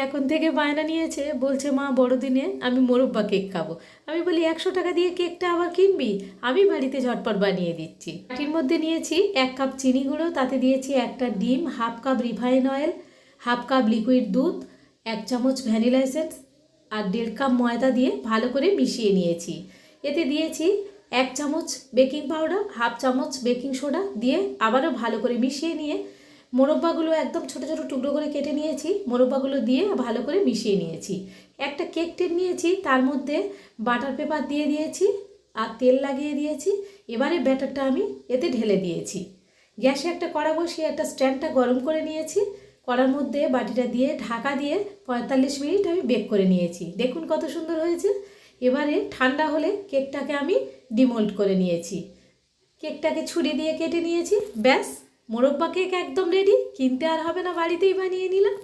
এখন থেকে বায়না নিয়েছে, বলছে মা বড়দিনে আমি মোরব্বা কেক খাবো। আমি বলি 100 টাকা দিয়ে কেকটা আবার কিনবি, আমি বাড়িতে ঝটপট বানিয়ে দিচ্ছি। বাটির মধ্যে নিয়েছি 1 কাপ চিনি গুঁড়ো, তাতে দিয়েছি একটা ডিম, 1/2 cup refine oil, 1/2 cup liquid দুধ, 1 চামচ ভ্যানিলা এসেন্স আর 1.5 কাপ ময়দা দিয়ে ভালো করে মিশিয়ে নিয়েছি। এতে দিয়েছি 1 চামচ বেকিং পাউডার, 1/2 চামচ বেকিং সোডা দিয়ে আবারও ভালো করে মিশিয়ে নিয়ে মোরব্বাগুলো একদম ছোট ছোট টুকরো করে কেটে নিয়েছি, মোরব্বাগুলো দিয়ে ভালো করে মিশিয়ে নিয়েছি। একটা কেক টিন নিয়েছি, তার মধ্যে বাটার পেপার দিয়ে দিয়েছি আর তেল লাগিয়ে দিয়েছি। এবারে ব্যাটারটা আমি এতে ঢেলে দিয়েছি। গ্যাসে একটা কড়া বসিয়ে একটা স্ট্যান্ডটা গরম করে নিয়েছি। কড়ার মধ্যে বাটিটা দিয়ে ঢাকা দিয়ে 45 মিনিট আমি বেক করে নিয়েছি। দেখুন কত সুন্দর হয়েছে। এবারে ঠান্ডা হলে কেকটাকে আমি ডিমোল্ড করে নিয়েছি। কেকটাকে ছুরি দিয়ে কেটে নিয়েছি। ব্যাস, মোরব্বা কেক একদম রেডি। কিনতে আর হবে না, বাড়িতেই বানিয়ে নিলাম।